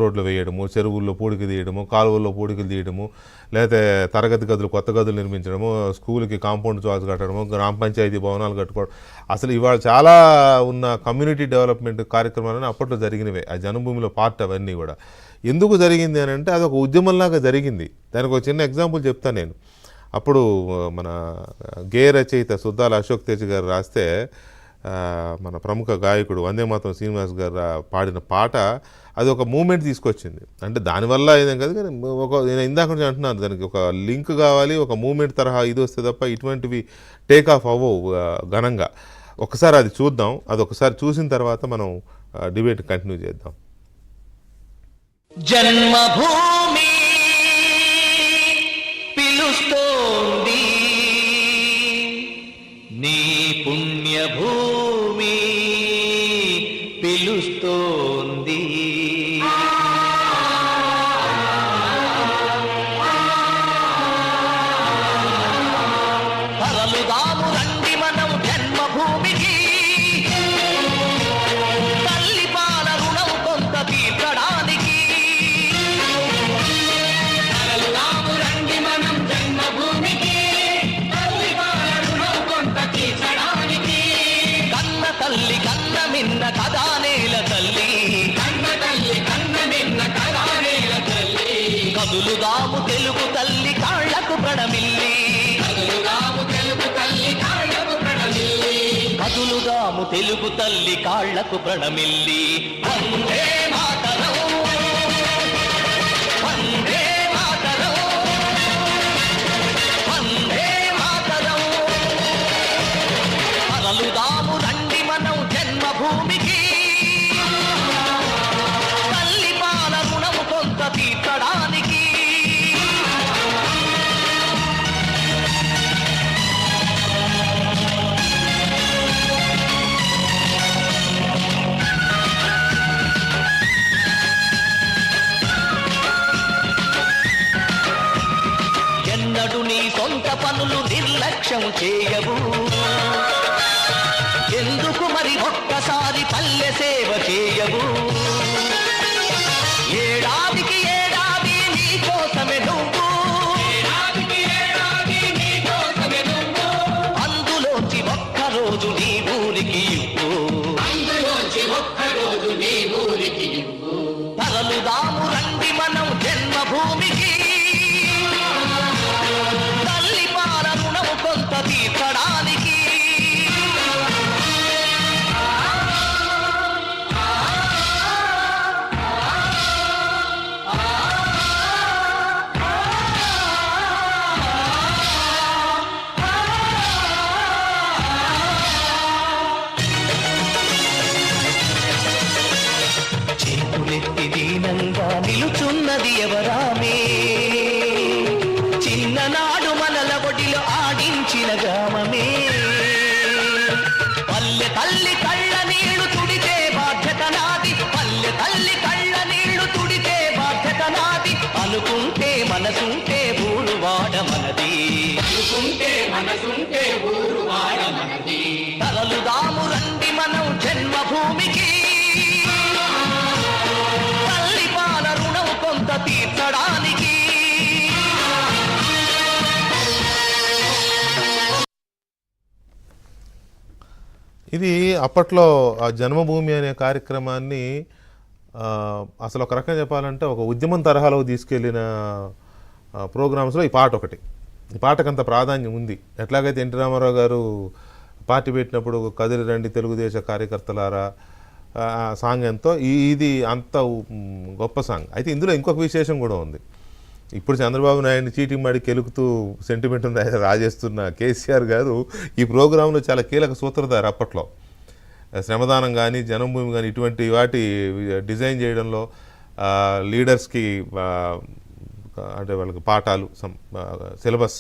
రోడ్లు వేయడము, చెరువుల్లో పూడికి తీయడము, కాలువల్లో పూడికలు తీయడము, లేకపోతే తరగతి గదులు కొత్త గదులు నిర్మించడము, స్కూల్కి కాంపౌండ్ వాల్స్ కట్టడము, గ్రామ పంచాయతీ భవనాలు కట్టుకోవడం, అసలు ఇవాళ చాలా ఉన్న కమ్యూనిటీ డెవలప్మెంట్ కార్యక్రమాలని అప్పట్లో జరిగినవే. ఆ జన్మభూమిలో పార్ట్ అవన్నీ కూడా ఎందుకు జరిగింది అని అంటే అదొక ఉద్యమంలాగా జరిగింది. దానికి ఒక చిన్న ఎగ్జాంపుల్ చెప్తాను నేను. అప్పుడు మన గేయ రచయిత సుద్దాల అశోక్ తేజ్ గారు రాస్తే మన ప్రముఖ గాయకుడు వందేమాతరం శ్రీనివాస్ గారు పాడిన పాట అది ఒక మూమెంట్ తీసుకొచ్చింది. అంటే దానివల్ల ఏదేం కాదు, కానీ నేను ఇందాక నుంచి అంటున్నాను, దానికి ఒక లింక్ కావాలి, ఒక మూమెంట్ తరహా ఇది వస్తే తప్ప ఇటువంటివి టేక్ ఆఫ్ అవ్వవు ఘనంగా. ఒకసారి అది చూద్దాం, అది ఒకసారి చూసిన తర్వాత మనం డిబేట్ కంటిన్యూ చేద్దాం. జన్మభూమి పిలుస్తోంది, నీ పుణ్యభూమి పిలుస్తోంది. తరలుదాము రండి మనం జన్మభూమికి, తల్లి పాల రుణం కొంత తీర్చడానికి. తరలుదాము రండి మనం జన్మభూమికి, తల్లి పాల రుణం కొంత తీర్చడానికి. కన్న తల్లి కన్న మిన్న కదా నేల తల్లి, కన్న తల్లి కన్న మిన్న కదా నేల తల్లి. కదులుదాము తెలుగు తల్లి కాళ్లకు ప్రణమిల్లి, కదులుదాము తెలుగు తల్లి కాళ్లకు ప్రణమిల్లి, కదులుదాము తెలుగు తల్లి కాళ్లకు ప్రణమిల్లి. వందే మాతరం, వందే మాతరం, వందే మాతరం. తరలుదాము రండి మనం జన్మభూమికి, తల్లి పాల రుణము కొంత తీర్చడానికి. ఎన్నడు నీ సొంత పనులు నిర్లక్ష్యం చేయవు, ఎందుకు మరి ఒక్కసారి పల్లె సేవ చేయవు. ఏడాదికి ఏడాది నీ కోసమే నువ్వు, ఏడాదికి ఏడాది నీ కోసమే నువ్వు. అందులోంచి ఒక్కరోజు నీ ఊరికి ఇవ్వు, అందులోంచి ఒక్కరోజు నీ ఊరికి ఇవ్వు. తరలుదాము రండి మనం జన్మభూమికి, తల్లి పాల రుణము కొంత తీర్చడానికి. చేతులెత్తి దీనంగా నిలుచున్నది ఎవరామే, చిన్ననాడు మనల ఒడిలో ఆడించిన గ్రామమే. పల్లె తల్లి కళ్ళ నీళ్లు తుడితే బాధ్యత నాది, పల్లె తల్లి కళ్ళ నీళ్లు తుడితే బాధ్యత నాది. అనుకుంటే మనసుంటే ఊరు వాడ మనది, అనుకుంటే మనసుంటే ఊరు వాడ మనది. తరలుదాము రండి మనం జన్మభూమికి, తల్లి పాల రుణం కొంత తీర్చడానికి. ఇది అప్పట్లో ఆ జన్మభూమి అనే కార్యక్రమాన్ని అసలు ఒక రకంగా చెప్పాలంటే ఒక ఉద్యమం తరహాలో తీసుకెళ్ళిన ప్రోగ్రామ్స్లో ఈ పాట ఒకటి. ఈ పాటకంత ప్రాధాన్యం ఉంది. ఎట్లాగైతే ఎన్టీ రామారావు గారు పార్టీ పెట్టినప్పుడు కదిలి రండి తెలుగుదేశ కార్యకర్తలారా సాంగ్ ఎంతో, ఇది అంత గొప్ప సాంగ్. అయితే ఇందులో ఇంకొక విశేషం కూడా ఉంది. ఇప్పుడు చంద్రబాబు నాయుడిని చీటింగ్ మాడి కెలుకుతూ సెంటిమెంట్ రాజేస్తున్న కేసీఆర్ గారు ఈ ప్రోగ్రాంలో చాలా కీలక సూత్రధారు. అప్పట్లో శ్రమదానం కానీ జన్మభూమి కానీ ఇటువంటి వాటి డిజైన్ చేయడంలో లీడర్స్కి అంటే వాళ్ళకి పాఠాలు సిలబస్